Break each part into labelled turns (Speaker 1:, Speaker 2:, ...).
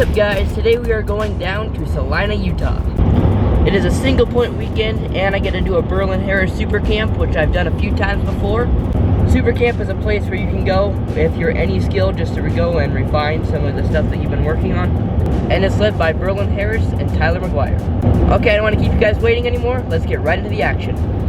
Speaker 1: up guys, today we are going down to Salina, Utah. It is a single point weekend and I get to do a Berlin-Harris Super Camp, which I've done a few times before. Super Camp is a place where you can go if you're any skilled just to go and refine some of the stuff that you've been working on. And it's led by Berlin-Harris and Tyler McGuire. Okay, I don't want to keep you guys waiting anymore. Let's get right into the action.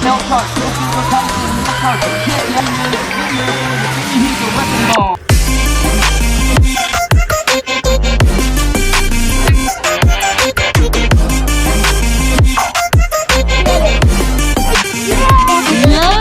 Speaker 1: Belt chart, he's a wrecking ball.
Speaker 2: No!